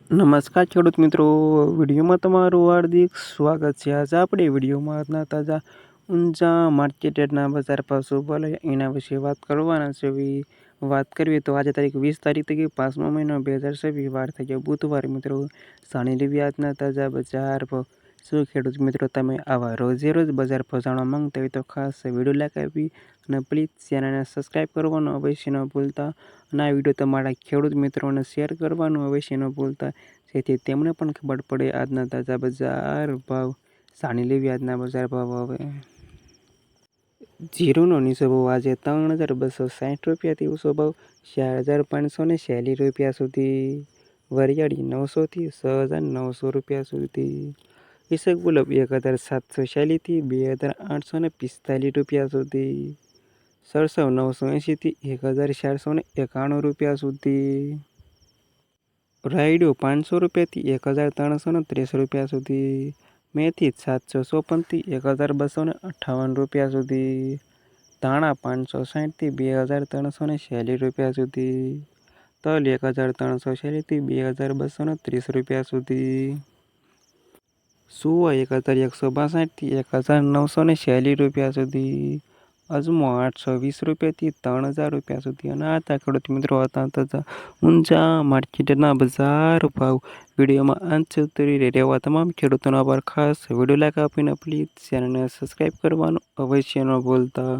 નમસ્કાર ખેડૂત મિત્રો, વિડીયોમાં તમારું હાર્દિક સ્વાગત છે। આજે આપણે વિડીયોમાં આજના તાજા ઊંચા માર્કેટ યાર્ડના બજાર ભાવ શું બોલે એના વિશે વાત કરવાના છે। વાત કરીએ તો આજે તારીખ 20 તારીખ થઈ ગઈ 5મો મહિનો 2026 વાર થઈ ગયો બુધવાર। મિત્રો જાણી લેવી આજના તાજા બજાર ભાવ। શું ખેડૂત મિત્રો તમે આવા રોજે રોજ બજાર ભાવ જાણવા માંગતા હોય તો ખાસ વિડીયો લાઈક આપી અને પ્લીઝ ચેનલને સબસ્ક્રાઈબ કરવાનું અવશ્ય ન ભૂલતા અને આ વિડીયો તમારા ખેડૂત મિત્રોને શેર કરવાનું અવશ્ય ન ભૂલતા, જેથી તેમને પણ ખબર પડે આજના તાજા બજાર ભાવ। જાણી લેવી આજના બજાર ભાવ। હવે જીરુનો નીચો ભાવ આજે 3,260 રૂપિયાથી ઊંચો ભાવ 4,546 રૂપિયા સુધી। વરિયાળી 900 થી 6,900 રૂપિયા સુધી। ઈસબગુલ 1,746 થી 2,845 રૂપિયા સુધી। સરસવ 980 થી 1,491 રૂપિયા સુધી। રાયડો 500 રૂપિયાથી 1,330 રૂપિયા સુધી। મેથી 754 થી 1,258 રૂપિયા સુધી। ધાણા 560 થી 2,346 રૂપિયા સુધી। તલ 1,346 થી 2,230 રૂપિયા સુધી। સુવા 1,162 થી 1,946 રૂપિયા સુધી। અજમો 820 રૂપિયાથી 3,000 રૂપિયા સુધી। અને આ હતા ખેડૂત મિત્રો હતા ઊંચા માર્કેટના બજાર ભાવ। વિડીયોમાં અંત સુધી રહેવા તમામ ખેડૂતોનો આભાર। ખાસ વિડીયો લાઈક આપીને પ્લીઝ ચેનલને સબસ્ક્રાઈબ કરવાનું અવશ્ય ન ભૂલતા।